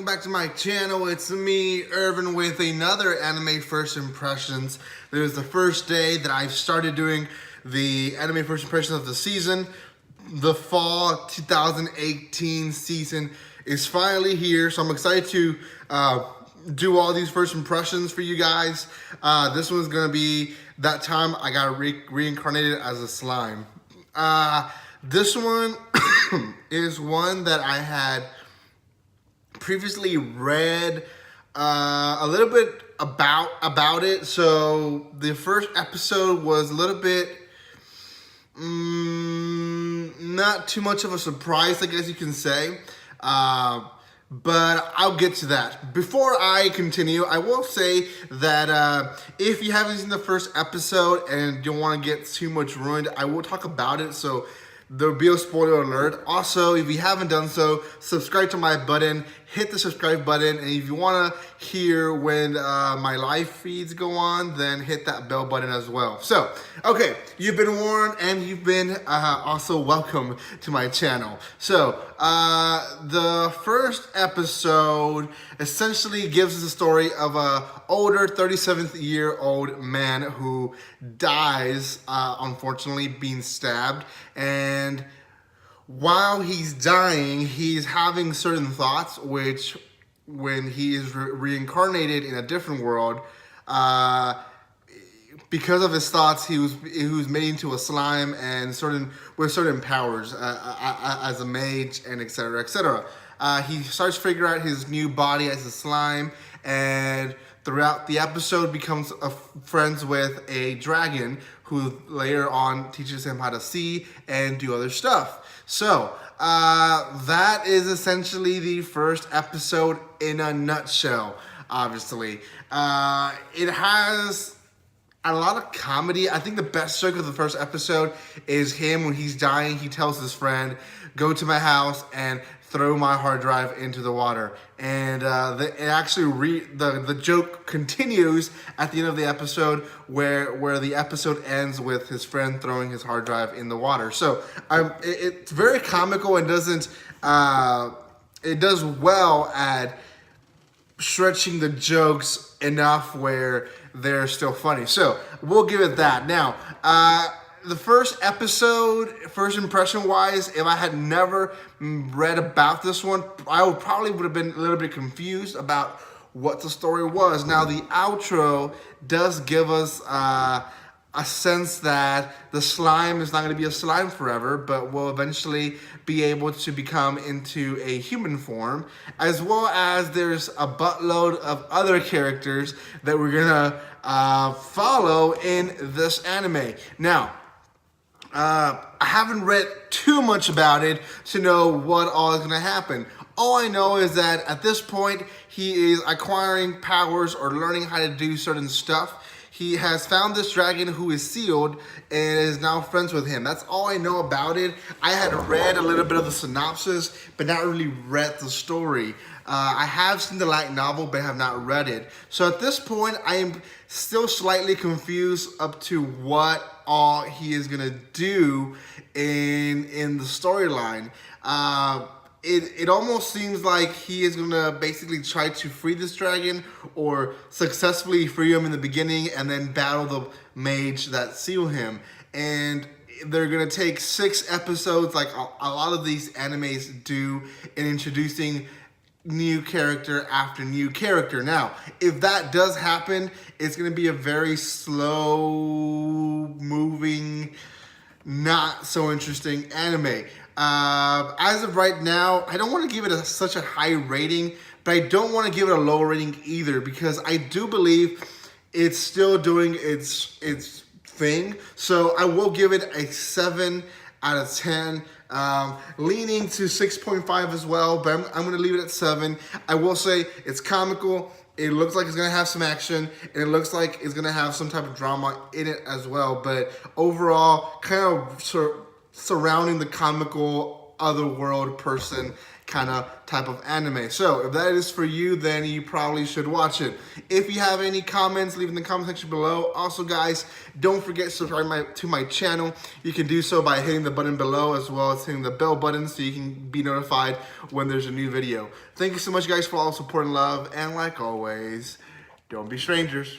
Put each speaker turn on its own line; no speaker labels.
back to my channel. It's me, Irvin, with another anime first impressions. It was the first day that I started doing the anime first impressions of the season. The fall 2018 season is finally here, so I'm excited to do all these first impressions for you guys. This one's gonna be that time I got reincarnated as a slime. This one is one that I had previously read a little bit about it. So the first episode was a little bit not too much of a surprise, I guess you can say. But I'll get to that. Before I continue, I will say that if you haven't seen the first episode and don't want to get too much ruined, I will talk about it, so there'll be a spoiler alert. Also, if you haven't done so, subscribe to my button, hit the subscribe button, and if you want to hear when my live feeds go on, then hit that bell button as well. So, okay, you've been warned, and you've been also welcome to my channel. So, the first episode essentially gives us the story of a older 37-year-old man who dies, unfortunately, being stabbed. And while he's dying, he's having certain thoughts, which when he is reincarnated in a different world, because of his thoughts, he was made into a slime and with certain powers as a mage, and etc., etc. He starts figuring out his new body as a slime, and throughout the episode becomes friends with a dragon who later on teaches him how to see and do other stuff. So that is essentially the first episode in a nutshell, obviously. It has a lot of comedy. I think the best joke of the first episode is him when he's dying. He tells his friend, "Go to my house and throw my hard drive into the water." And the joke continues at the end of the episode, where the episode ends with his friend throwing his hard drive in the water. So it's very comical and it does well at stretching the jokes enough where they're still funny. So we'll give it that. Now, the first episode, first impression wise, if I had never read about this one, I would have been a little bit confused about what the story was. Now, the outro does give us a sense that the slime is not going to be a slime forever, but will eventually be able to become into a human form, as well as there's a buttload of other characters that we're going to follow in this anime. Now, I haven't read too much about it to know what all is going to happen. All I know is that at this point, he is acquiring powers or learning how to do certain stuff. He has found this dragon who is sealed and is now friends with him. That's all I know about it. I had read a little bit of the synopsis, but not really read the story. I have seen the light novel, but have not read it. So at this point, I am still slightly confused up to what all he is gonna do in the storyline. It almost seems like he is gonna basically try to free this dragon, or successfully free him in the beginning and then battle the mage that seal him. And they're gonna take 6 episodes, like a lot of these animes do, in introducing new character after new character. Now, if that does happen, it's gonna be a very slow moving, not so interesting anime. As of right now, I don't want to give it such a high rating, but I don't want to give it a low rating either, because I do believe it's still doing its thing. So I will give it a 7 out of 10, leaning to 6.5 as well, but I'm going to leave it at 7. I will say it's comical. It looks like it's going to have some action, and it looks like it's going to have some type of drama in it as well. But overall, kind of surrounding the comical otherworld person kind of type of anime. So if that is for you, then you probably should watch it. If you have any comments, leave in the comment section below. Also guys, don't forget to subscribe to my channel. You can do so by hitting the button below, as well as hitting the bell button so you can be notified when there's a new video. Thank you so much guys for all the support and love, and like always, don't be strangers.